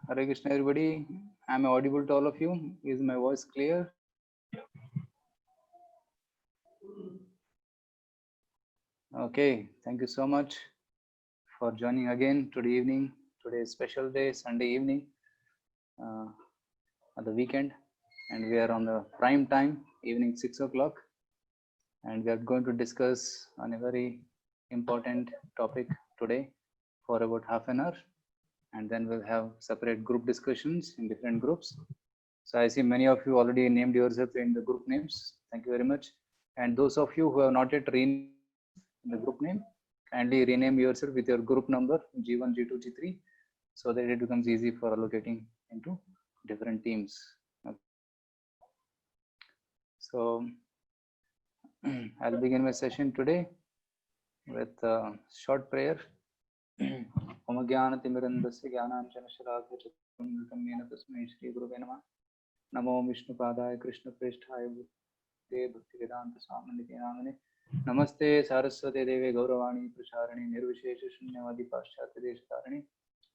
Hare Krishna, everybody. Am I audible to all of you? Is my voice clear? Okay, thank you so much for joining again today evening. Today is special day, Sunday evening, uh, at the weekend, and we are on the prime time, evening 6 o'clock, and we are going to discuss on a very important topic today for about half an hour, and then we'll have separate group discussions in different groups. So I see many of you already named yourself in the group names. Thank you very much. And those of you who have not yet renamed in the group name, kindly rename yourself with your group number G1, G2, G3, so that it becomes easy for allocating into different teams. Okay. So I'll begin my session today with a short prayer. Om Jnanatimmirandasya Jnananjanashalakaya Chakramritam Yena Tasmai Shri Gurave Namah. Namo Vishnupadaya Krishna Preshthaya Bhakti Bhaktivedanta Swaminithi Namane. Namaste Saraswate Deve Gauravani Prasharani Nirvishesha Shunyavadi Paschatya Deshtarani.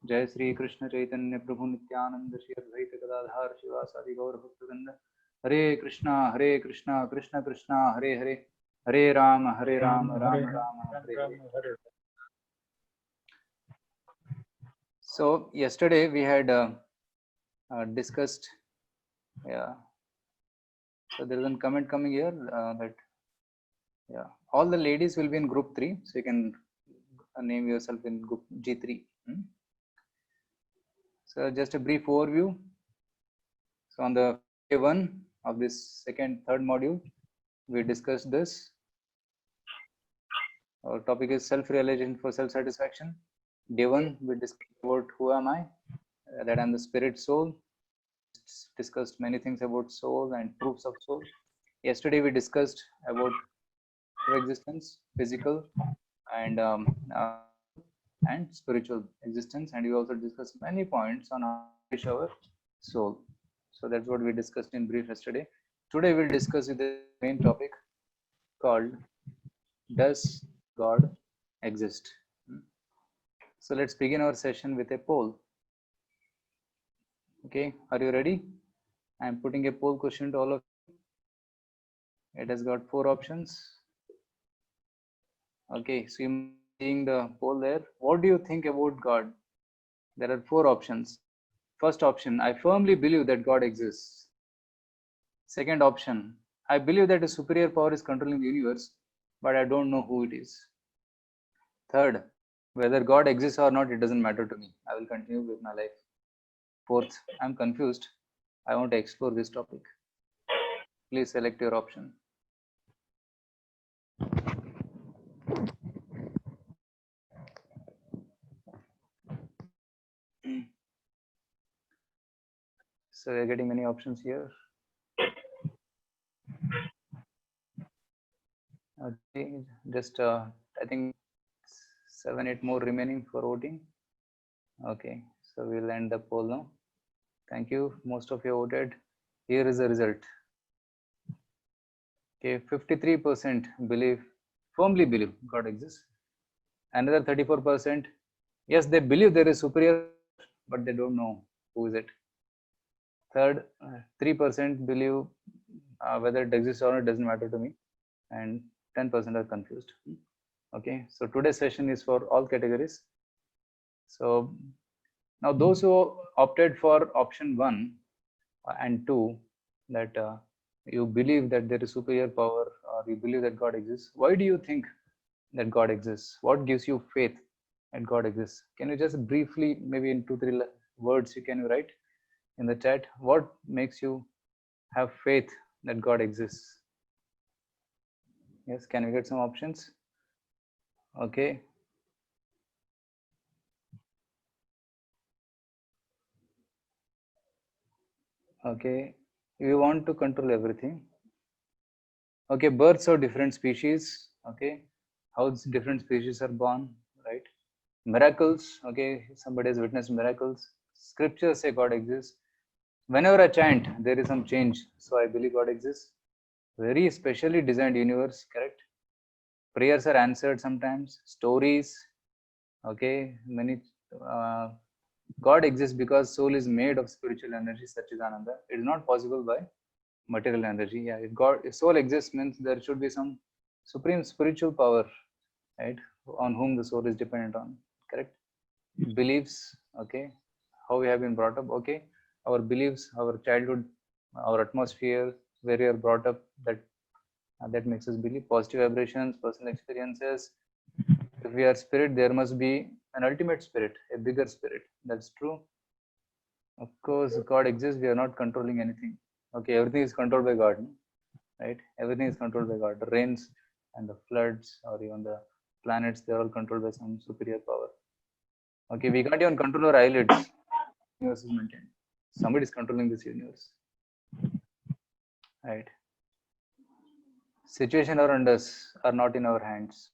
Jai Sri Krishna Chaitanya Prabhu Nityananda Shri Advaita Gadadhar Shivasadi Gaur Bhaktavrinda. Hare Krishna Krishna Krishna Hare Hare. Hare Rama Rama Rama Hare Hare. So yesterday we had discussed, yeah. So there is a comment coming here that, yeah, all the ladies will be in group 3, so you can name yourself in group G3. So just a brief overview. So on the day 1 of this third module, we discussed this. Our topic is self-realization for self-satisfaction. Day 1, we discussed about who am I, that I'm the spirit soul. Discussed many things about soul and proofs of soul. Yesterday we discussed about existence, physical and and spiritual existence, and we also discussed many points on how to reach our soul. So that's what we discussed in brief yesterday. Today we'll discuss the main topic called Does God Exist? So let's begin our session with a poll. Okay, are you ready? I'm putting a poll question to all of you. It has got 4 options. Okay, so you're seeing the poll there. What do you think about God? There are 4 options. First option, I firmly believe that God exists. Second option, I believe that a superior power is controlling the universe, but I don't know who it is. Third, whether God exists or not, it doesn't matter to me. I will continue with my life. Fourth, I'm confused. I want to explore this topic. Please select your option. So we're getting many options here. Okay, just I think 7-8 more remaining for voting. Okay, so we'll end the poll now. Thank you. Most of you voted. Here is the result. Okay, 53% firmly believe God exists. Another 34%, yes, they believe there is superior, but they don't know who is it. Third, 3% believe whether it exists or not, it doesn't matter to me, and 10% are confused. Okay, so today's session is for all categories. So now those who opted for option 1 and 2, that you believe that there is superior power, or you believe that God exists, why do you think that God exists? What gives you faith that God exists? Can you just briefly, maybe in 2-3 words, you can write in the chat, what makes you have faith that God exists? Yes, can we get some options? Okay. Okay, you want to control everything. Okay, birds are different species. Okay, how different species are born, right? Miracles. Okay, somebody has witnessed miracles. Scriptures say God exists. Whenever I chant, there is some change, so I believe God exists. Very specially designed universe, correct? Prayers are answered sometimes. Stories. Okay, many God exists because soul is made of spiritual energy, Satchidananda. It is not possible by material energy. Yeah, if soul exists, means there should be some supreme spiritual power, right, on whom the soul is dependent on. Correct? Beliefs, okay, how we have been brought up, okay, our beliefs, our childhood, our atmosphere, where we are brought up, that makes us believe. Positive vibrations, personal experiences. If we are spirit, there must be an ultimate spirit, a bigger spirit. That's true. Of course, God exists. We are not controlling anything. Okay, everything is controlled by God, no? Right? Everything is controlled by God. The rains and the floods, or even the planets, they are all controlled by some superior power. Okay, we can't even control our eyelids. Universe is maintained. Somebody is controlling this universe. Right? Situation around us are not in our hands.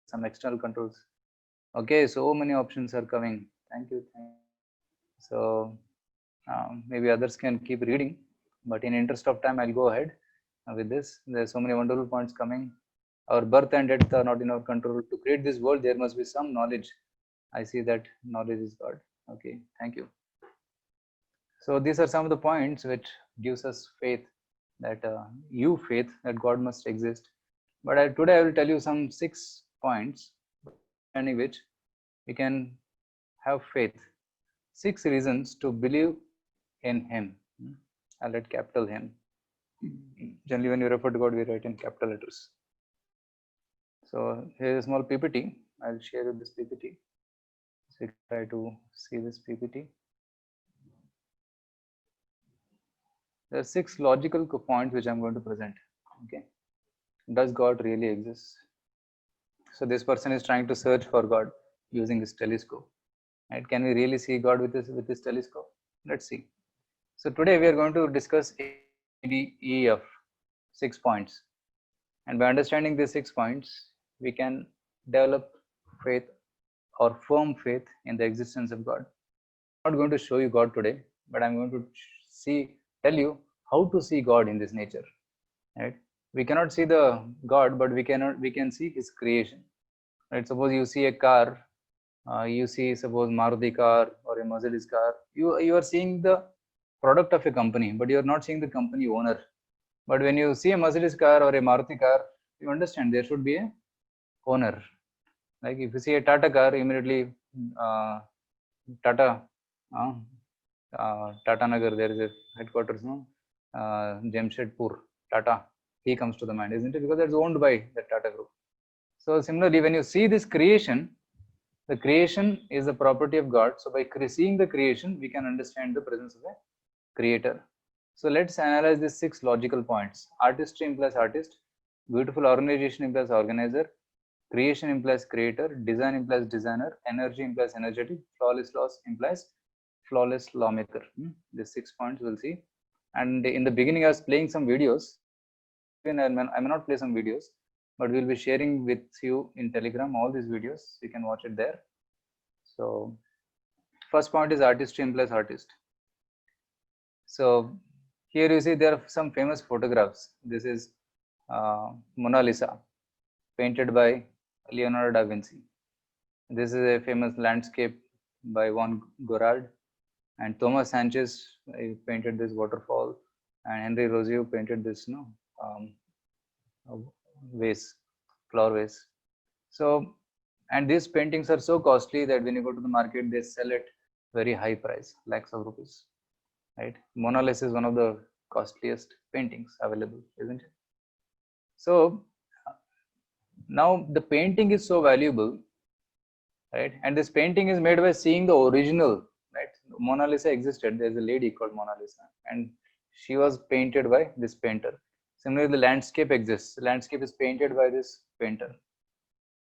Some external controls. Okay, so many options are coming. Thank you. So maybe others can keep reading, but in interest of time, I'll go ahead with this. There's so many wonderful points coming. Our birth and death are not in our control. To create this world, there must be some knowledge. I see that knowledge is God. Okay, thank you. So these are some of the points which gives us faith that faith that God must exist. But today I will tell you some 6 points, understanding which we can have faith. 6 reasons to believe in Him. I'll write capital Him. Generally, when you refer to God, we write in capital letters. So here is a small PPT. I'll share with this PPT. So you can try to see this PPT. There are 6 logical points which I'm going to present. Okay. Does God really exist? So this person is trying to search for God using his telescope. Right? Can we really see God with this telescope? Let's see. So today we are going to discuss ABEF, 6 points. And by understanding these 6 points, we can develop faith or firm faith in the existence of God. I'm not going to show you God today, but I'm going to tell you how to see God in this nature. Right? We cannot see the God, but we can see His creation. Right? Suppose you see a car, you see suppose Maruti car or a Mercedes car. You are seeing the product of a company, but you are not seeing the company owner. But when you see a Mercedes car or a Maruti car, you understand there should be a owner. Like if you see a Tata car, immediately Tata Nagar, there is a headquarters, no? Jamshedpur, Tata, he comes to the mind, isn't it? Because it's owned by the Tata group. So similarly, when you see this creation, the creation is the property of God. So by seeing the creation, we can understand the presence of a creator. So let's analyze these 6 logical points. Artistry implies artist, beautiful organization implies organizer, creation implies creator, design implies designer, energy implies energetic, flawless laws implies flawless lawmaker. These 6 points we'll see. And in the beginning, I was playing some videos. Even I may not play some videos, but we'll be sharing with you in Telegram all these videos. You can watch it there. So first point is artistry implies artist. So here you see there are some famous photographs. This is Mona Lisa, painted by Leonardo da Vinci. This is a famous landscape by Van Gogh, and Thomas Sanchez painted this waterfall, and Henry Rossio painted this vase, flower vase. So, and these paintings are so costly that when you go to the market, they sell at very high price, lakhs of rupees. Right? Mona Lisa is one of the costliest paintings available, isn't it? So now the painting is so valuable, right? And this painting is made by seeing the original, right? Mona Lisa existed. There's a lady called Mona Lisa, and she was painted by this painter. Similarly, the landscape exists. The landscape is painted by this painter.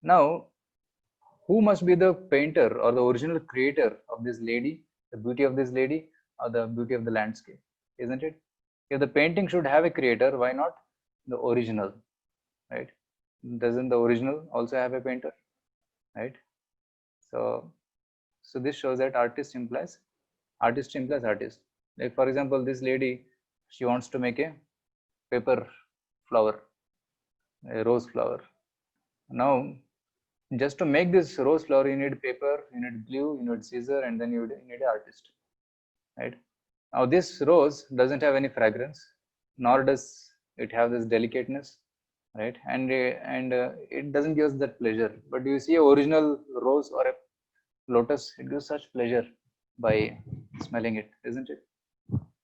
Now, who must be the painter or the original creator of this lady, the beauty of this lady, or the beauty of the landscape? Isn't it? If the painting should have a creator, why not the original, right? Doesn't the original also have a painter, right? So this shows that artistry implies artist. Like for example, this lady, she wants to make a paper flower, a rose flower. Now Just to make this rose flower, you need paper, you need glue, you need scissor, and then you need an artist, right? Now this rose doesn't have any fragrance, nor does it have this delicateness, right? And it doesn't give us that pleasure. But you see a original rose or a lotus, it gives such pleasure by smelling it, isn't it?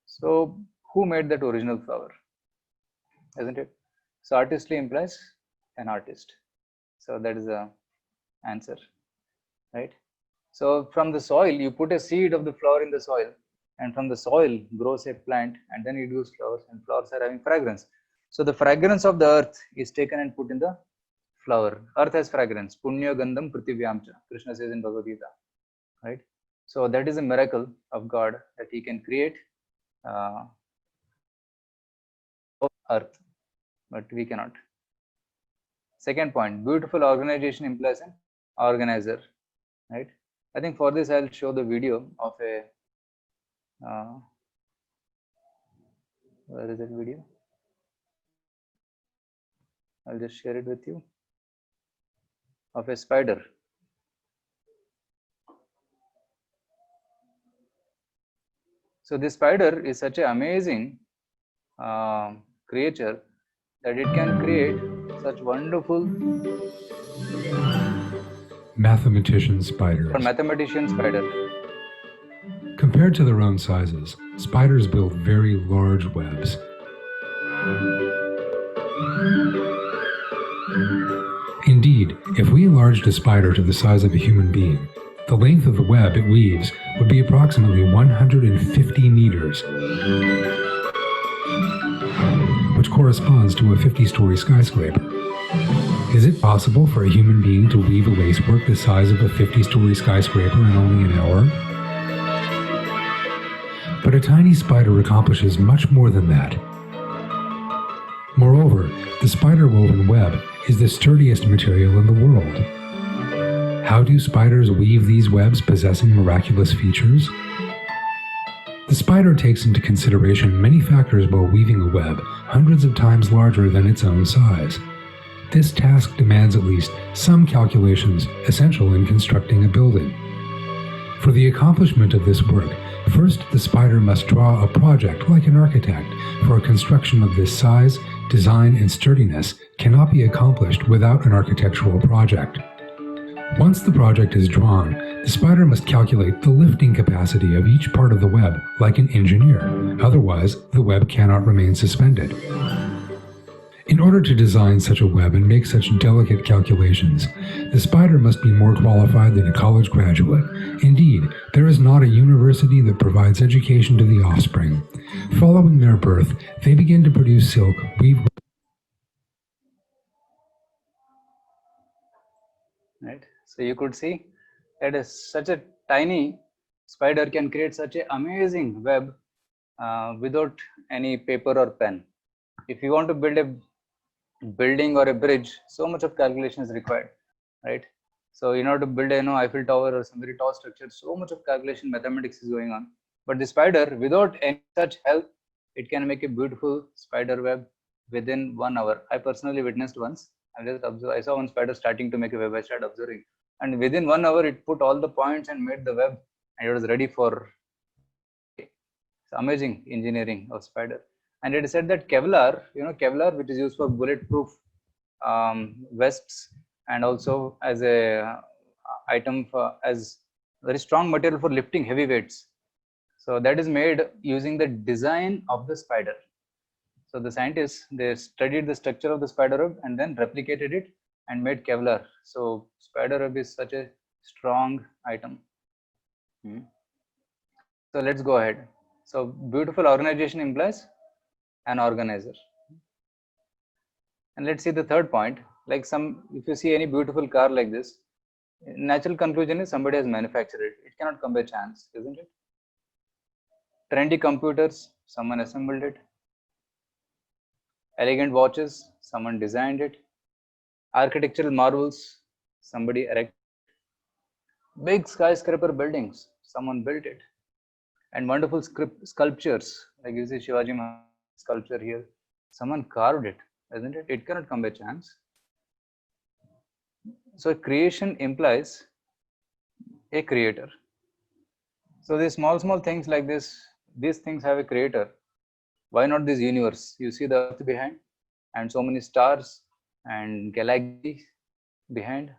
So who made that original flower, isn't it? So artistry implies an artist. So that is the answer, right? So from the soil, you put a seed of the flower in the soil, and from the soil grows a plant, and then it gives flowers, and flowers are having fragrance. So the fragrance of the earth is taken and put in the flower. Earth has fragrance. Punya gandham prithvivyamcha, Krishna says in Bhagavad Gita, right? So that is a miracle of God, that he can create earth, but we cannot. Second point, beautiful organization implies an organizer, right? I think for this I'll show the video of a where is that video? I'll just share it with you, of a spider. So this spider is such an amazing creature that it can create such wonderful mathematician spiders. Or mathematician spider. Compared to their own sizes, spiders build very large webs. Indeed, if we enlarged a spider to the size of a human being, the length of the web it weaves would be approximately 150 meters, which corresponds to a 50-story skyscraper. Is it possible for a human being to weave a lacework the size of a 50-story skyscraper in only an hour? But a tiny spider accomplishes much more than that. Moreover, the spider-woven web is the sturdiest material in the world. How do spiders weave these webs possessing miraculous features? The spider takes into consideration many factors while weaving a web hundreds of times larger than its own size. This task demands at least some calculations essential in constructing a building. For the accomplishment of this work, first the spider must draw a project like an architect, for a construction of this size, design, and sturdiness cannot be accomplished without an architectural project. Once the project is drawn, the spider must calculate the lifting capacity of each part of the web like an engineer, otherwise the web cannot remain suspended. In order to design such a web and make such delicate calculations, the spider must be more qualified than a college graduate. Indeed, there is not a university that provides education to the offspring. Following their birth, they begin to produce silk, weave... Right. So you could see that such a tiny spider can create such an amazing web without any paper or pen. If you want to build a building or a bridge, so much of calculation is required, right? So in order to build a Eiffel Tower or some very tall structure, so much of calculation, mathematics is going on. But the spider, without any such help, it can make a beautiful spider web within 1 hour. I personally witnessed once. I saw one spider starting to make a web. I started observing, and within 1 hour, it put all the points and made the web, and it was ready for. It's amazing engineering of spider. And it is said that Kevlar, Kevlar, which is used for bulletproof vests, and also as a item as very strong material for lifting heavy weights. So that is made using the design of the spider. So the scientists, they studied the structure of the spider web and then replicated it and made Kevlar. So spider web is such a strong item. So let's go ahead. So beautiful organization implies an organizer. And let's see the third point. Like if you see any beautiful car like this, natural conclusion is somebody has manufactured it. It cannot come by chance, isn't it? Trendy computers, someone assembled it. Elegant watches, someone designed it. Architectural marvels, somebody erected. Big skyscraper buildings, someone built it. And wonderful sculptures, like you see Shivaji Maharaj sculpture here, someone carved it, isn't it? It cannot come by chance. So creation implies a creator. So these small things like this, these things have a creator. Why not this universe? You see the earth behind and so many stars and galaxies behind.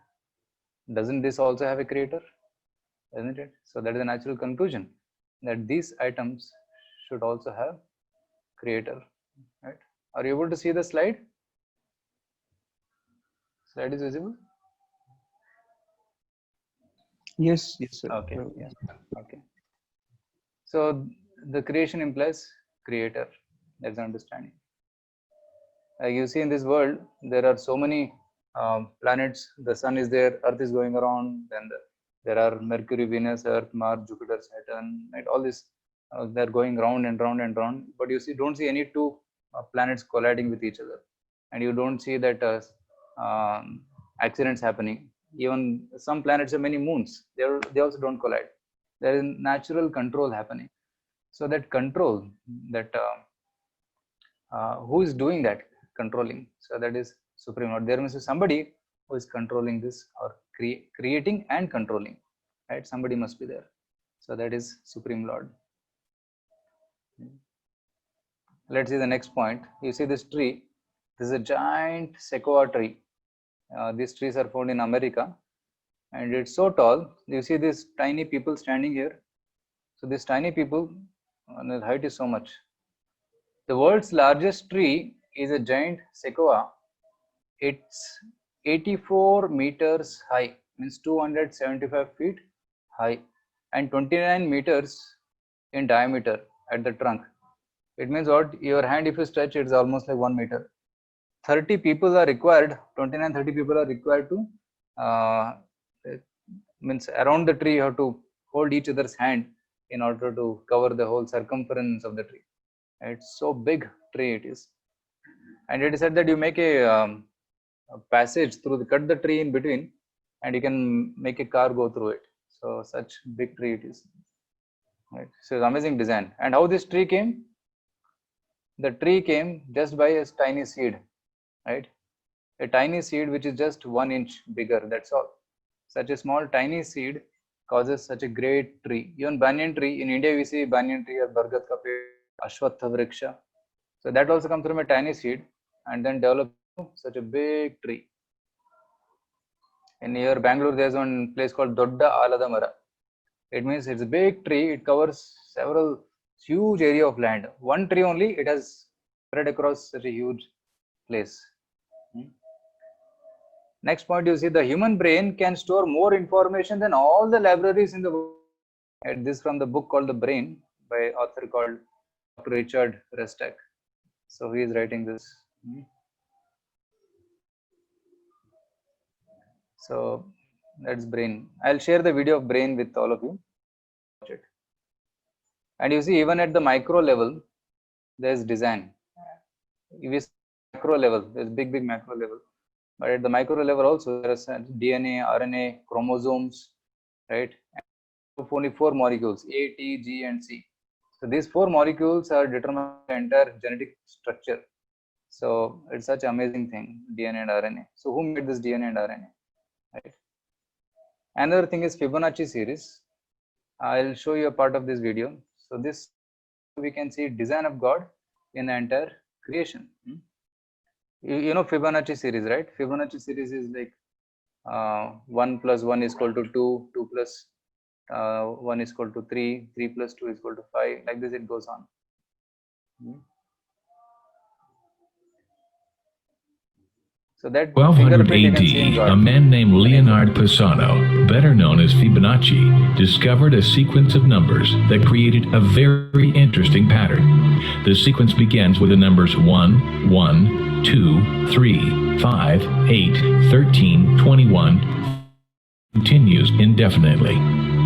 Doesn't this also have a creator? Isn't it? So that is a natural conclusion that these items should also have creator. Right? Are you able to see the slide? Slide is visible? Yes, sir. Okay. Yeah. Okay. So the creation implies creator. That's understanding. You see in this world, there are so many planets. The sun is there, Earth is going around, then there are Mercury, Venus, Earth, Mars, Jupiter, Saturn, right? All this, they're going round and round and round. But you don't see any two planets colliding with each other. And you don't see that accidents happening. Even some planets have many moons. They also don't collide. There is natural control happening. So that control, that who is doing that controlling? So that is Supreme Lord. There must be somebody who is controlling this, or creating and controlling, right? Somebody must be there. So that is Supreme Lord. Let's see the next point. You see this tree. This is a giant sequoia tree. These trees are found in America, and it's so tall. You see these tiny people standing here. So these tiny people, the height is so much. The world's largest tree is a giant sequoia. It's 84 meters high, means 275 feet high, and 29 meters in diameter at the trunk. It means what? Your hand, if you stretch, it's almost like 1 meter. 30 people are required, 30 people are required to, means around the tree you have to hold each other's hand in order to cover the whole circumference of the tree. It's so big tree it is. And it is said that you make a passage through cut the tree in between, and you can make a car go through it. So such big tree it is. Right. So it's amazing design. And how this tree came? The tree came just by a tiny seed, right? A tiny seed which is just 1 inch bigger, that's all. Such a small tiny seed causes such a great tree. Even banyan tree, in India we see banyan tree or bargat ka ped, ashwatha vriksha. So that also comes from a tiny seed and then develops such a big tree. In here Bangalore, there's one place called Dodda Alada Mara. It means it's a big tree. It covers several huge area of land. One tree only, it has spread across such a huge place. Next point, you see the human brain can store more information than all the libraries in the world. And this from the book called The Brain by author called Dr. Richard Restak. So he is writing this. So that's Brain. I'll share the video of Brain with all of you. Watch it. And you see, even at the micro level, there's design. If you see macro level, there's big macro level. But at the micro level also, there is DNA, RNA, chromosomes, right? And only 4 molecules, A, T, G, and C. So these 4 molecules are determining the entire genetic structure. So it's such an amazing thing, DNA and RNA. So who made this DNA and RNA? Right. Another thing is Fibonacci series. I'll show you a part of this video. So this, we can see design of God in the entire creation. You know Fibonacci series, right? Fibonacci series is like 1 plus 1 is equal to 2, 2 plus 1 is equal to 3, 3 plus 2 is equal to 5. Like this it goes on. So that 1200 AD, a man named Leonard Pisano, better known as Fibonacci, discovered a sequence of numbers that created a very interesting pattern. The sequence begins with the numbers 1, 1, 2, 3, 5, 8, 13, 21, continues indefinitely.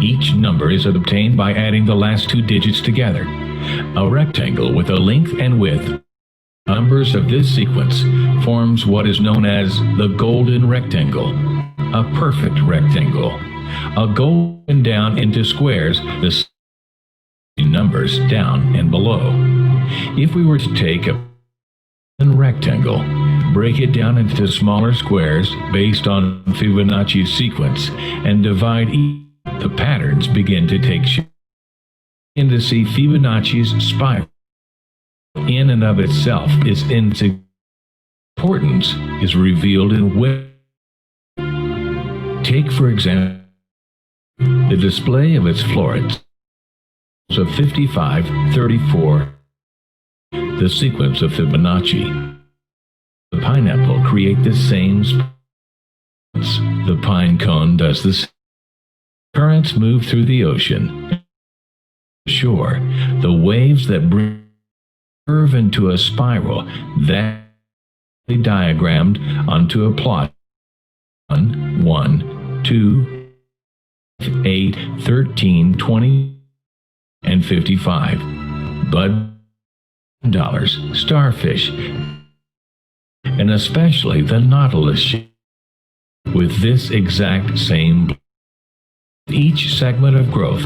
Each number is obtained by adding the last 2 digits together. A rectangle with a length and width numbers of this sequence forms what is known as the golden rectangle, a perfect rectangle. A golden down into squares the numbers down and below. If we were to take a rectangle, break it down into smaller squares based on Fibonacci's sequence, and divide each. The patterns begin to take shape. And to see Fibonacci's spiral in and of itself is insignificant. Importance is revealed in width. Take, for example, the display of its florets of 55, 34, the sequence of Fibonacci. The pineapple create the same sequence. The pine cone does the same. Currents move through the ocean. Shore, the waves that bring curve into a spiral that diagrammed onto a plot 1, 2, 8, 13, 20, and 55. Bud dollars, starfish, and especially the nautilus shape with this exact same. Each segment of growth,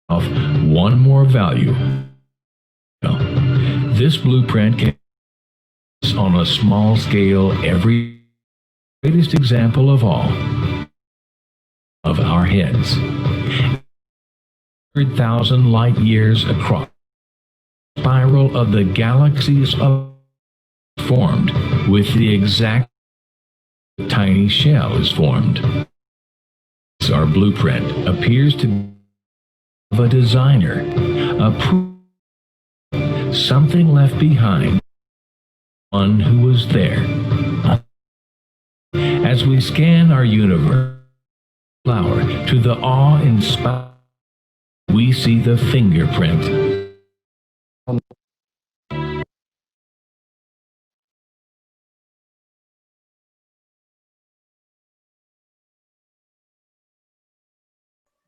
of one more value. This blueprint can on a small scale every greatest example of all of our heads. 100,000 light years across spiral of the galaxies of formed with the exact tiny shell is formed. Our blueprint appears to be of a designer, something left behind, one who was there. As we scan our universe, flower to the awe-inspiring, we see the fingerprint.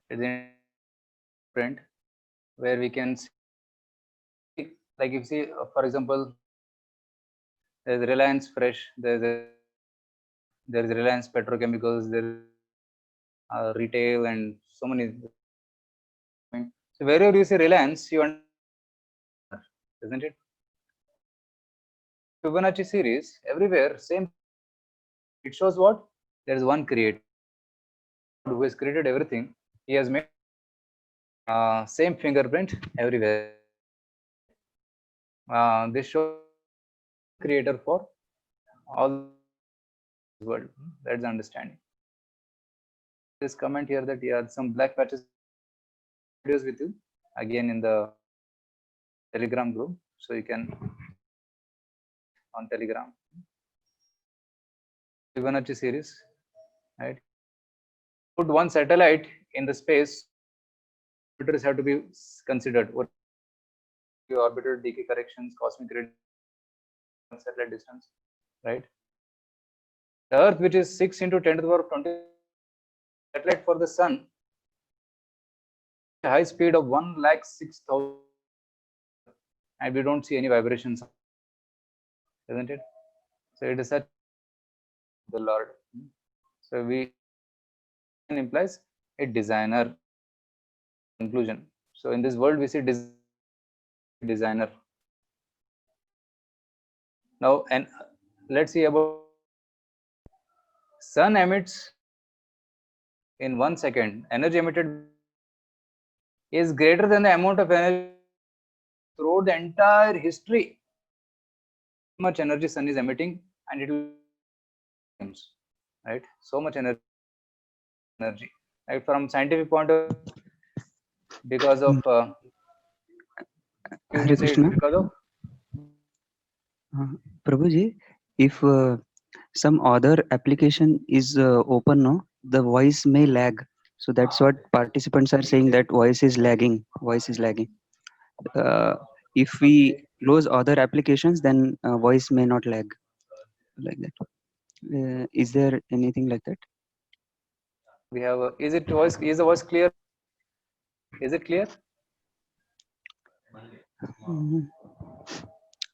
Is print where we can see, like if you see, for example, there's Reliance Fresh, there's Reliance Petrochemicals, there's retail, and so many. So wherever you see Reliance, you understand, isn't it? Fibonacci series everywhere same. It shows what there is one creator who has created everything. He has made same fingerprint everywhere. This shows creator for all world. That's the understanding. This comment here that yeah, some black patches videos with you again in the Telegram group, so you can on Telegram. Fibonacci series, right? Put one satellite in the space. Orbiters have to be considered. What orbital decay corrections, cosmic radiation, satellite distance, right? The Earth, which is 6 into 10 to the power of 20 satellite for the Sun, a high speed of 1,06,000, and we don't see any vibrations, isn't it? So it is such the Lord. So we implies a designer conclusion. So in this world we see designer. Now, and let's see about Sun emits in 1 second. Energy emitted is greater than the amount of energy throughout the entire history. How much energy Sun is emitting, and it will, right? So much energy, right? From scientific point of view, because of Hare Krishna. because of Prabhuji, if some other application is open, no, the voice may lag. So that's what participants are saying, that voice is lagging. Voice is lagging. If we close other applications, then voice may not lag like that. Is there anything like that? we have is it voice, is the voice clear? Is it clear? Mhm.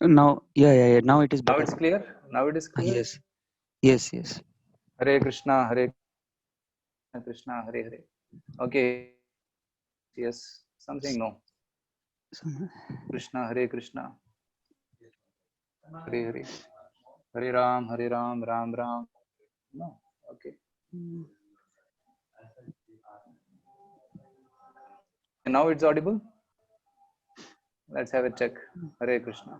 Now, yeah. Now it is Now better. it's clear. Now it is clear. Yes. Hare Krishna, Hare Krishna, Hare Hare. Okay. Yes. Something no. Krishna, Hare Krishna. Hare Hare. Hare Ram, Ram Ram. No, okay. And now it's audible. Let's have a check. Hare Krishna.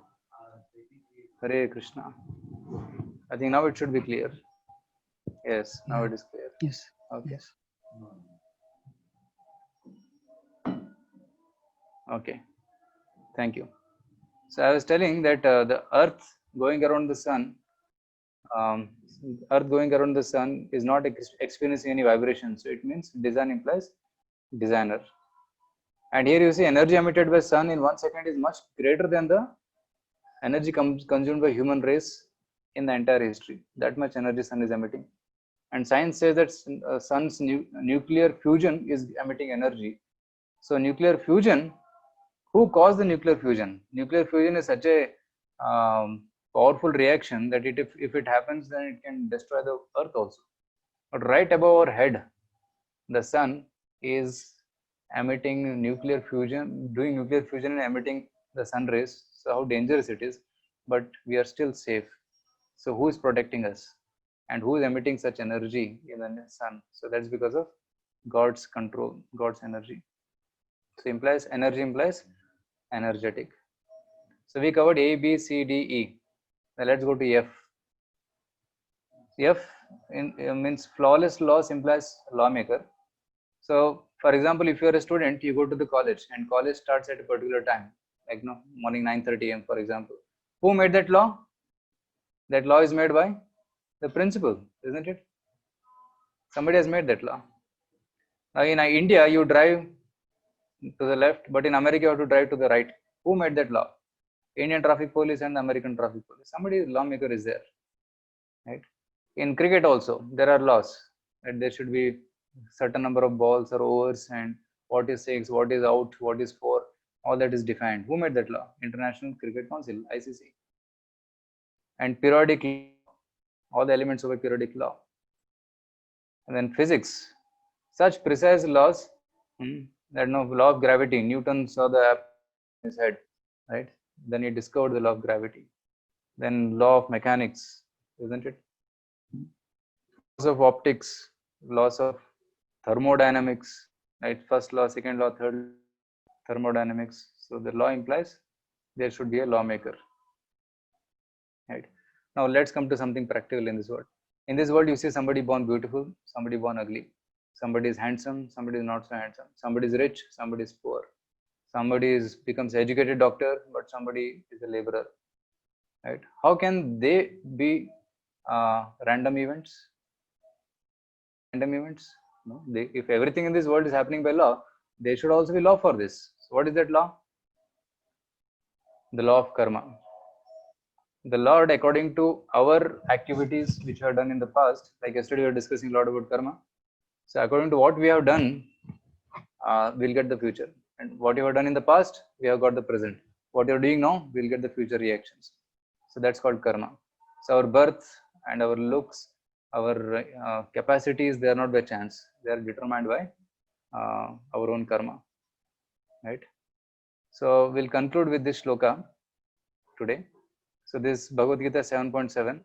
Hare Krishna. I think now it should be clear. Yes, now it is clear. Yes. Okay. Yes. Okay. Thank you. So I was telling that the Earth going around the Sun, Earth going around the Sun is not experiencing any vibration. So it means design implies designer. And here you see energy emitted by Sun in 1 second is much greater than the energy consumed by human race in the entire history. That much energy Sun is emitting. And science says that Sun's nuclear fusion is emitting energy. So nuclear fusion, who caused the nuclear fusion? Nuclear fusion is such a powerful reaction that if it happens, then it can destroy the Earth also. But right above our head, the Sun is emitting nuclear fusion, doing nuclear fusion and emitting the sun rays. So how dangerous it is, but we are still safe. So who is protecting us, and who is emitting such energy in the Sun? So that's because of God's control, God's energy. So implies energy implies energetic. So we covered A, B, C, D, E. Now let's go to F. F means flawless laws implies lawmaker. So for example, if you are a student, you go to the college and college starts at a particular time, like morning 9:30 a.m. for example. Who made that law? That law is made by the principal, isn't it? Somebody has made that law. Now in India, you drive to the left, but in America, you have to drive to the right. Who made that law? Indian Traffic Police and the American Traffic Police. Somebody, lawmaker is there, right? In cricket also, there are laws that there should be certain number of balls or overs, and what is 6, what is out, what is 4, all that is defined. Who made that law? International Cricket Council, ICC. And periodic law, all the elements of a periodic law. And then physics, such precise laws that law of gravity. Newton saw the apple in his head, right? Then he discovered the law of gravity. Then law of mechanics, isn't it? Laws of optics, laws of thermodynamics, right? First law, second law, third thermodynamics. So the law implies there should be a lawmaker, right? Now let's come to something practical in this world. In this world, you see somebody born beautiful, somebody born ugly. Somebody is handsome, somebody is not so handsome. Somebody is rich, somebody is poor. Somebody becomes educated doctor, but somebody is a laborer, right? How can they be random events? Random events? No. If everything in this world is happening by law, there should also be law for this. So what is that law? The law of karma. The Lord, according to our activities which we have done in the past, like yesterday we were discussing a lot about karma. So according to what we have done, we'll get the future. And what you have done in the past, we have got the present. What you're doing now, we'll get the future reactions. So that's called karma. So our birth and our looks, our capacities, they are not by chance. They are determined by our own karma, right? So we'll conclude with this shloka today. So this Bhagavad Gita 7.7.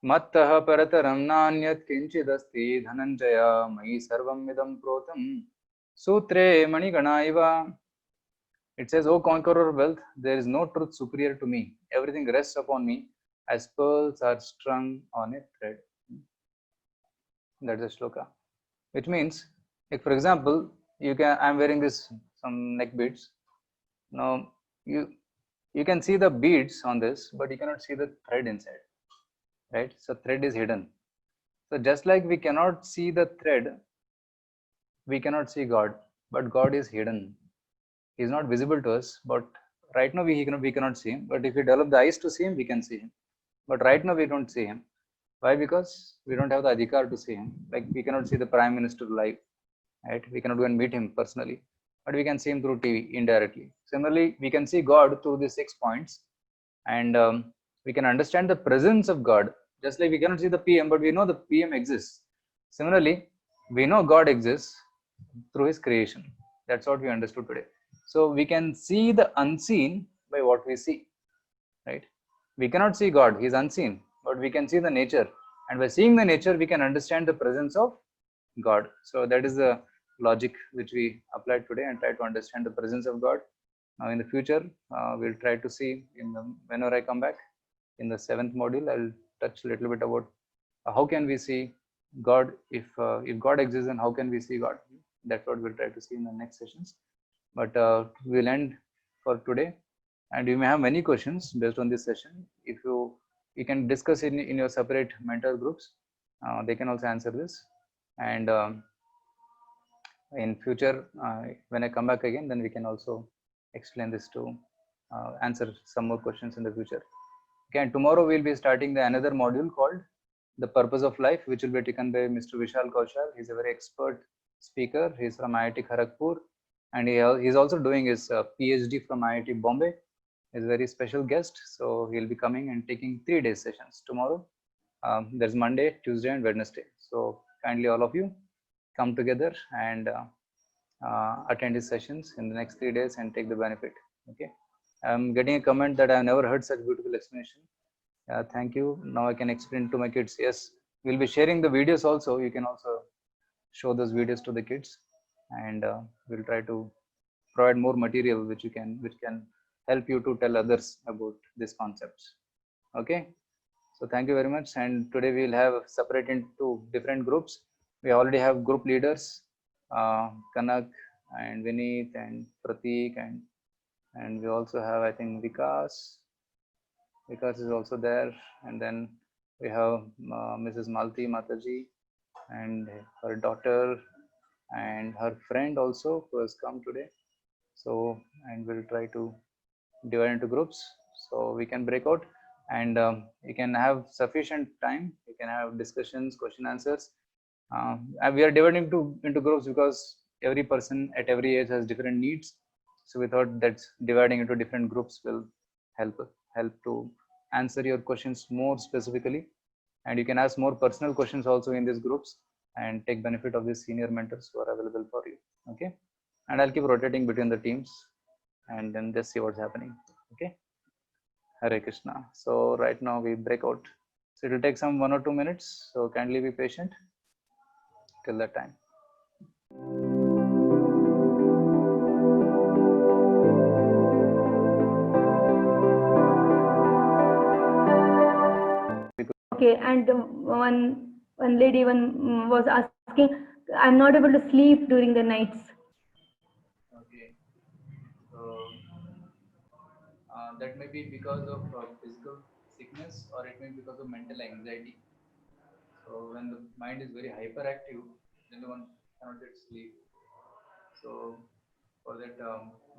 Mattaha parataram nanyat kinchidasti dhananjaya mai sarvam idam protam sutre manigana iva. It says, O conqueror of wealth, there is no truth superior to me. Everything rests upon me as pearls are strung on a thread. That's a shloka. Which means, like for example, I'm wearing some neck beads. Now you can see the beads on this, but you cannot see the thread inside, right? So thread is hidden. So just like we cannot see the thread, we cannot see God, but God is hidden. He is not visible to us, but right now we cannot see him. But if we develop the eyes to see him, we can see him. But right now we don't see him. Why? Because we don't have the adhikar to see him. Like we cannot see the Prime Minister live, right? We cannot go and meet him personally, but we can see him through TV indirectly. Similarly, we can see God through these 6 points, and we can understand the presence of God. Just like we cannot see the PM, but we know the PM exists. Similarly, we know God exists through his creation. That's what we understood today. So we can see the unseen by what we see, right? We cannot see God, he is unseen. but we can see the nature, and by seeing the nature we can understand the presence of God. So that is the logic which we applied today and try to understand the presence of God. Now in the future we'll try to see whenever I come back in the 7th module, I'll touch a little bit about how can we see God. If God exists, then how can we see God? That's what we'll try to see in the next sessions. But we'll end for today, and you may have many questions based on this session. If you can discuss in your separate mentor groups, they can also answer this. And in future when I come back again, then we can also explain this to answer some more questions in the future. Okay, and tomorrow we'll be starting another module called The Purpose of Life, which will be taken by Mr. Vishal Kaushal. He's a very expert speaker. He's from IIT Kharagpur, and he's also doing his PhD from IIT Bombay. He's a very special guest, so he'll be coming and taking 3-day sessions tomorrow. There's Monday, Tuesday, and Wednesday. So kindly all of you come together and attend his sessions in the next 3 days and take the benefit. Okay. I'm getting a comment that I've never heard such beautiful explanation. Thank you. Now I can explain to my kids. Yes, we'll be sharing the videos also. You can also show those videos to the kids, and we'll try to provide more material which can help you to tell others about these concepts. Okay. So thank you very much. And today we'll have separate into different groups. We already have group leaders, Kanak and Vineet and Pratik, and we also have, I think, Vikas is also there, and then we have Mrs. Malti Mataji and her daughter and her friend also, who has come today. So, and we'll try to divide into groups so we can break out, and you can have sufficient time. You can have discussions, question answers. And we are dividing into groups because every person at every age has different needs. So we thought that dividing into different groups will help to answer your questions more specifically, and you can ask more personal questions also in these groups and take benefit of these senior mentors who are available for you. Okay, and I'll keep rotating between the teams and then just see what's happening. Okay, Hare Krishna. So right now we break out, so it will take some 1 or 2 minutes, so kindly be patient till that time. Okay, and one lady was asking, I'm not able to sleep during the nights. Okay, so that may be because of physical sickness, or it may be because of mental anxiety. So when the mind is very hyperactive, then one cannot get sleep. So for that,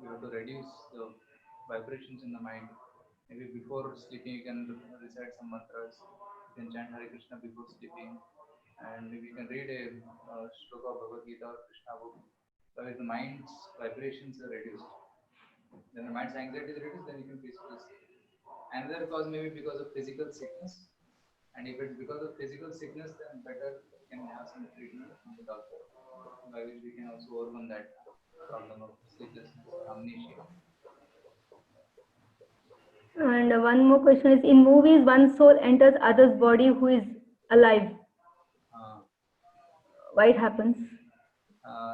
you have to reduce the vibrations in the mind. Maybe before sleeping, you can recite some mantras. You can chant Hare Krishna before sleeping, and maybe you can read a shloka of Bhagavad Gita or Krishna book. So if the mind's vibrations are reduced, then the mind's anxiety is reduced, then you can peacefully sleep. Another cause may be because of physical sickness, and if it's because of physical sickness, then better you can have some treatment from the doctor, by which we can also overcome that problem of sleeplessness, amnesia. And one more question is, in movies, one soul enters other's body who is alive. Why it happens?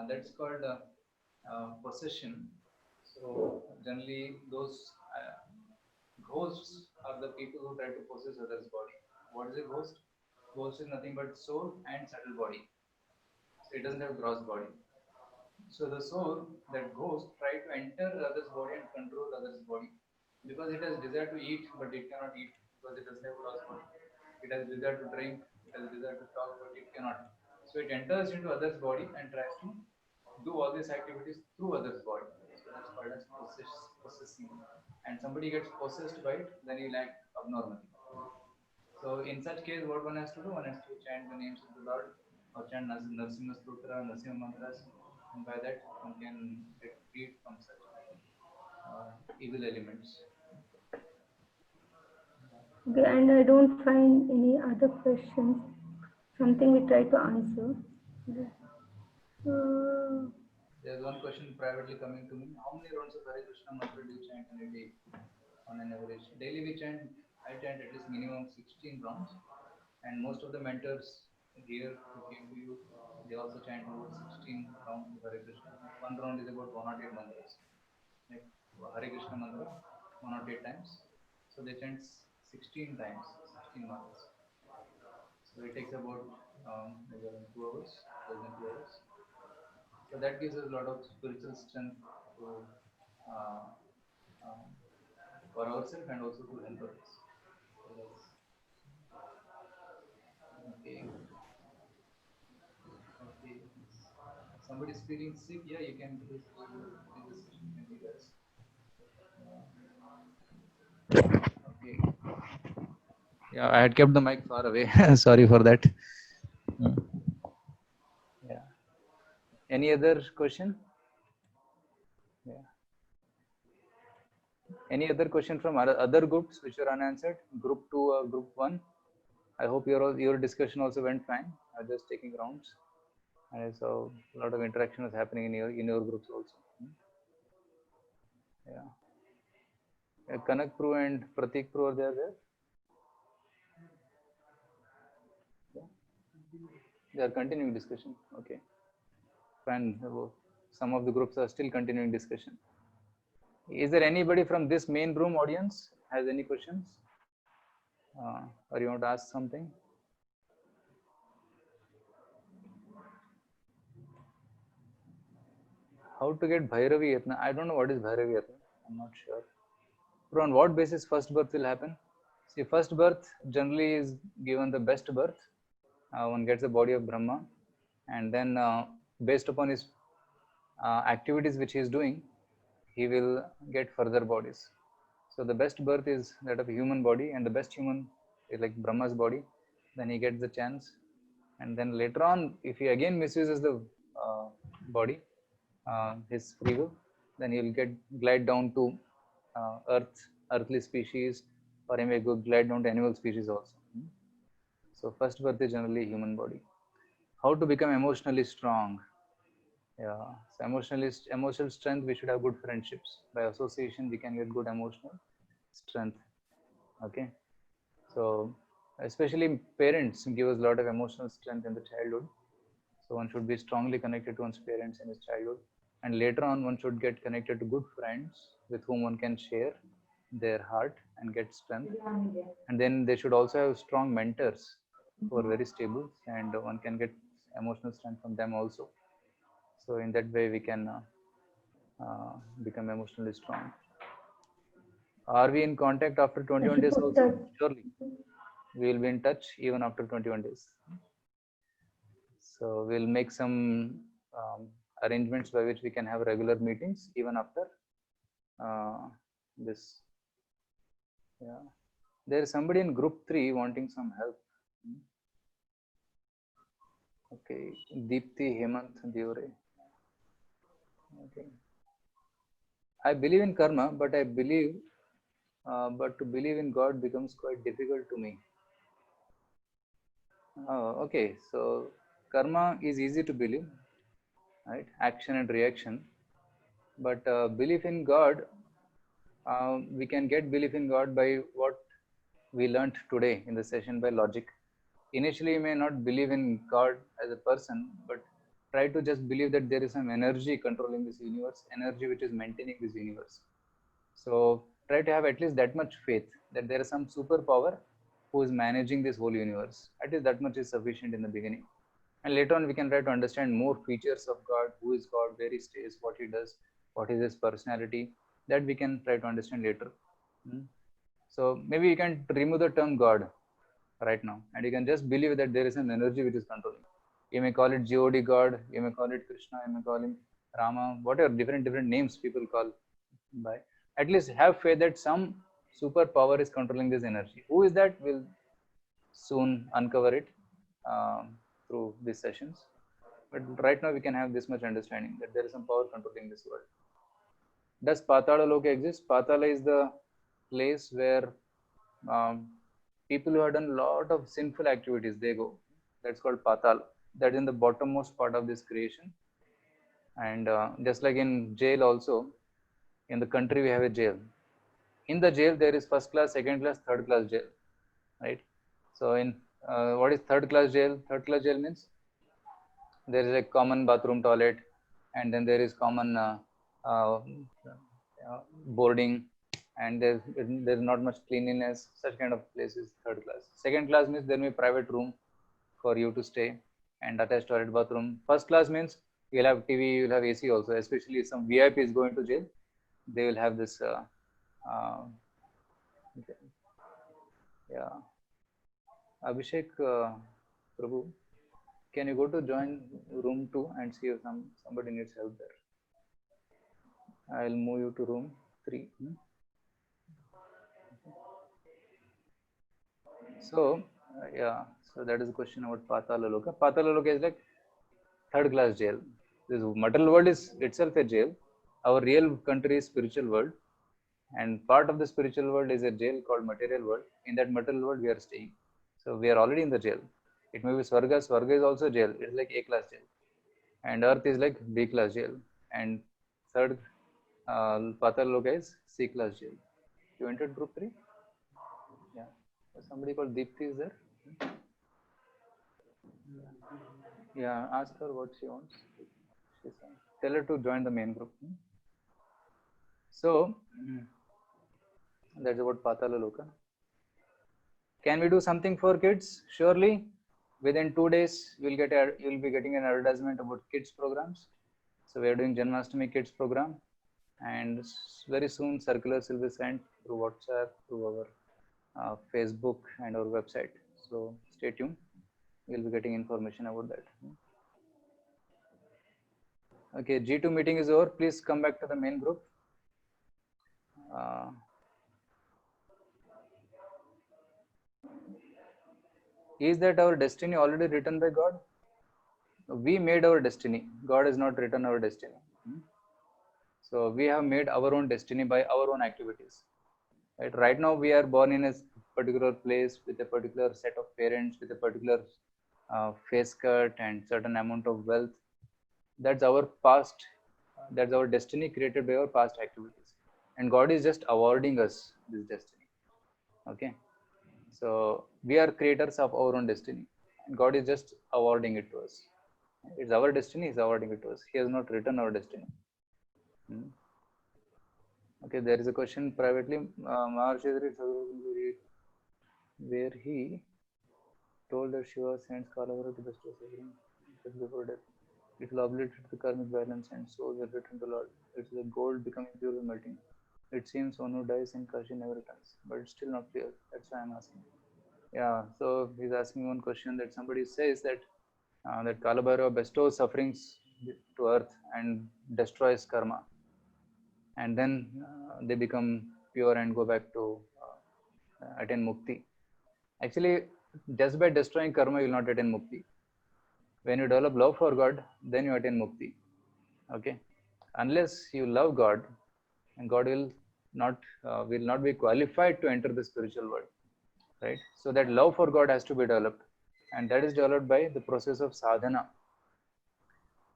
That's called possession. So generally, those ghosts are the people who try to possess others' body. What is a ghost? Ghost is nothing but soul and subtle body. So it doesn't have gross body. So the soul, that ghost, try to enter others' body and control others' body, because it has desire to eat, but it cannot eat because it doesn't have gross body. It has desire to drink, it has desire to talk, but it cannot. So it enters into others' body and tries to do all these activities through others' body. So that's called as possessing. And somebody gets possessed by it, then he'll act abnormally. So in such case, what one has to do? One has to chant the names of the Lord, or chant Narsimha Stotra, Narsimha Mantras, and by that one can get freed from such evil elements. Okay, and I don't find any other questions. Something we try to answer. There's one question privately coming to me. How many rounds of Hare Krishna mantra do you chant in a day on an average? Daily we chant, I chant at least minimum 16 rounds, and most of the mentors here who came to you, they also chant over 16 rounds of Hare Krishna. One round is about 108 mantras. Like Hare Krishna mantra, 108 times. So they chant 16 times, 16 mantras. So it takes about maybe around 2 hours, less than 2 hours. So that gives us a lot of spiritual strength to uh, um, for ourselves and also to help others. So okay. Okay. Somebody's feeling sick, yeah, you can please leave the session, you can be rest. Okay. Yeah, I had kept the mic far away. Sorry for that. Yeah. Any other question? Yeah. Any other question from other groups which are unanswered? Group 2 or group 1? I hope your discussion also went fine. I was just taking rounds. And so a lot of interaction was happening in your groups also. Yeah. Kanak Pro and Pratik Pro, are there? Yeah. They are continuing discussion. Okay. Fine. Some of the groups are still continuing discussion. Is there anybody from this main room audience has any questions? Or you want to ask something? How to get Bhairavi Yatna? I don't know what is Bhairavi Yatna. I'm not sure. But on what basis first birth will happen? See, first birth generally is given the best birth. One gets the body of Brahma, and then based upon his activities which he is doing, he will get further bodies. So the best birth is that of a human body, and the best human is like Brahma's body. Then he gets the chance, and then later on, if he again misuses the body, his free will, then he will glide down to earthly species, or he may go glide down to animal species also. So first birth is generally human body. How to become emotionally strong? Yeah, so emotional strength, we should have good friendships. By association, we can get good emotional strength. Okay, so especially parents give us a lot of emotional strength in the childhood. So one should be strongly connected to one's parents in his childhood, and later on one should get connected to good friends with whom one can share their heart and get strength. And then they should also have strong mentors who are very stable, and one can get emotional strength from them also. So in that way we can become emotionally strong. Are we in contact after 21 days also? Surely. We will be in touch even after 21 days. So we'll make some arrangements by which we can have regular meetings even after this. Yeah. There is somebody in group 3 wanting some help. Okay. Deepthi Hemant Diore. Okay. I believe in karma, but I believe, but to believe in God becomes quite difficult to me. Oh, okay. So karma is easy to believe, right? Action and reaction. But belief in God, we can get belief in God by what we learnt today in the session by logic. Initially, you may not believe in God as a person, but try to just believe that there is some energy controlling this universe, energy which is maintaining this universe. So try to have at least that much faith that there is some superpower who is managing this whole universe. At least that much is sufficient in the beginning. And later on, we can try to understand more features of God, who is God, where he stays, what he does, what is his personality. That we can try to understand later. So maybe you can remove the term God right now, and you can just believe that there is an energy which is controlling. You may call it God God, you may call it Krishna, you may call him Rama, whatever different names people call by. At least have faith that some superpower is controlling this energy. Who is that? We'll soon uncover it through these sessions. But right now we can have this much understanding that there is some power controlling this world. Does Patala Loka exist? Patala is the place where people who have done a lot of sinful activities, they go. That's called Patala. That is in the bottommost part of this creation. And just like in jail also, in the country we have a jail. in the jail there is first class, second class, third class jail, right? So in what is third class jail? Third class jail means there is a common bathroom, toilet, and then there is common boarding, and there's not much cleanliness. Such kind of place is third class. Second class means there may be private room for you to stay and attached toilet, bathroom. First class means you'll have TV, you'll have AC also. Especially if some VIP is going to jail, they will have this. Yeah, Abhishek Prabhu, can you go to join room 2 and see if somebody needs help there? I'll move you to room 3. So yeah, so that is the question about Patala Loka. Patala Loka is like third class jail. This material world is itself a jail. Our real country is spiritual world, and part of the spiritual world is a jail called material world. In that material world we are staying. So we are already in the jail. It may be Swarga. Swarga is also jail. It's like A class jail, and Earth is like B class jail, and third Patala Loka is C class jail. You entered group 3? Yeah. Somebody called Deepthi is there? Yeah, ask her what she wants. Tell her to join the main group. So that's about Patala Loka. Can we do something for kids? Surely. Within 2 days, you'll be getting an advertisement about kids programs. So we are doing Janmashtami kids program, and very soon circulars will be sent through WhatsApp, through our Facebook and our website. So stay tuned. You'll be getting information about that. Okay, G2 meeting is over. Please come back to the main group. Is that our destiny already written by God? We made our destiny. God has not written our destiny. So we have made our own destiny by our own activities. Right now we are born in a particular place with a particular set of parents, with a particular face cut and certain amount of wealth. That's our past. That's our destiny created by our past activities. And God is just awarding us this destiny. Okay. So we are creators of our own destiny. And God is just awarding it to us. It's our destiny, He's awarding it to us. He has not written our destiny. Okay, there is a question privately. Where he told that Shiva sends Kalavara to bestow suffering just before death. It will obliterate the karmic balance and souls will return to Lord. It's the gold becoming pure and melting. It seems one who dies in Kashi never returns, but it's still not clear. That's why I'm asking. Yeah, so he's asking one question that somebody says that that Kalabhairava bestows sufferings to earth and destroys karma, and then they become pure and go back to attain mukti. Actually, just by destroying karma, you will not attain mukti. When you develop love for God, then you attain mukti. Okay, unless you love God, and God will not be qualified to enter the spiritual world, right? So that love for God has to be developed, and that is developed by the process of sadhana.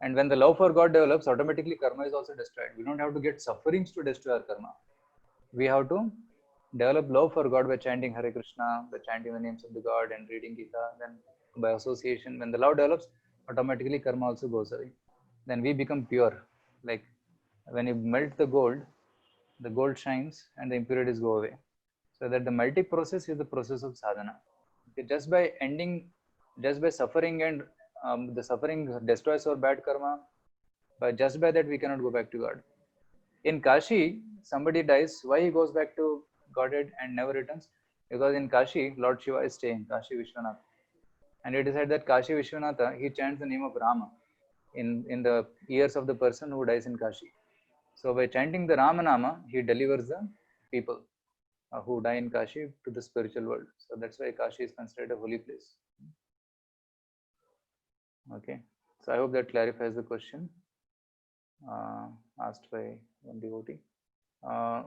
And when the love for God develops, automatically karma is also destroyed. We don't have to get sufferings to destroy our karma. We have to develop love for God by chanting Hare Krishna, by chanting the names of the God and reading Gita. Then by association, when the love develops, automatically karma also goes away. Then we become pure. Like when you melt the gold shines and the impurities go away. So that the melting process is the process of sadhana. Okay, just by suffering and the suffering destroys our bad karma, but just by that we cannot go back to God. In Kashi, somebody dies. Why he goes back to Godhead and never returns? Because in Kashi, Lord Shiva is staying, Kashi Vishwanath. And it is said that Kashi Vishwanatha, he chants the name of Rama in the ears of the person who dies in Kashi. So by chanting the Rama Nama, he delivers the people who die in Kashi to the spiritual world. So that's why Kashi is considered a holy place. Okay, so I hope that clarifies the question asked by one devotee.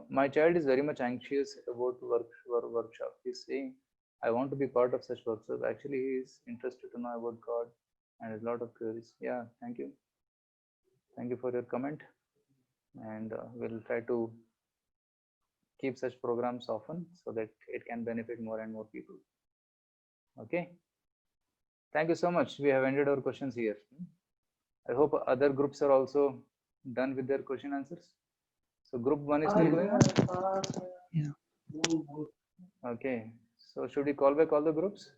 My child is very much anxious about workshop. He's saying, I want to be part of such workshops. Actually, he is interested to know about God and has a lot of queries. Yeah, thank you. Thank you for your comment. And we'll try to keep such programs often so that it can benefit more and more people. Okay. Thank you so much. We have ended our questions here. I hope other groups are also done with their question answers. So group 1 is still going on? Yeah. Okay. So should we call back all the groups?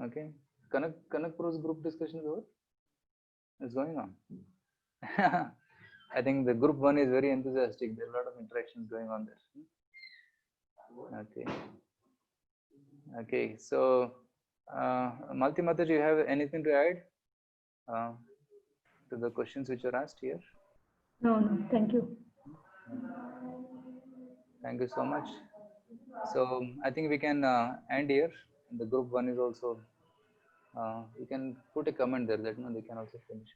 Okay. Kanakpur's group discussion is over? It's going on. I think the group 1 is very enthusiastic. There are a lot of interactions going on there. Okay. Okay. So, Malti Mata, do you have anything to add to the questions which are asked here? No, thank you. Thank you so much. So I think we can end here. The group 1 is also, you can put a comment there that they can also finish.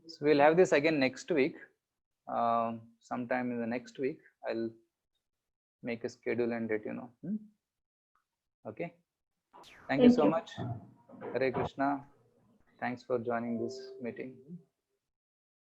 So we'll have this again next week. Sometime in the next week, I'll make a schedule and let you know. Okay. Thank you so much. Hare Krishna. Thanks for joining this meeting.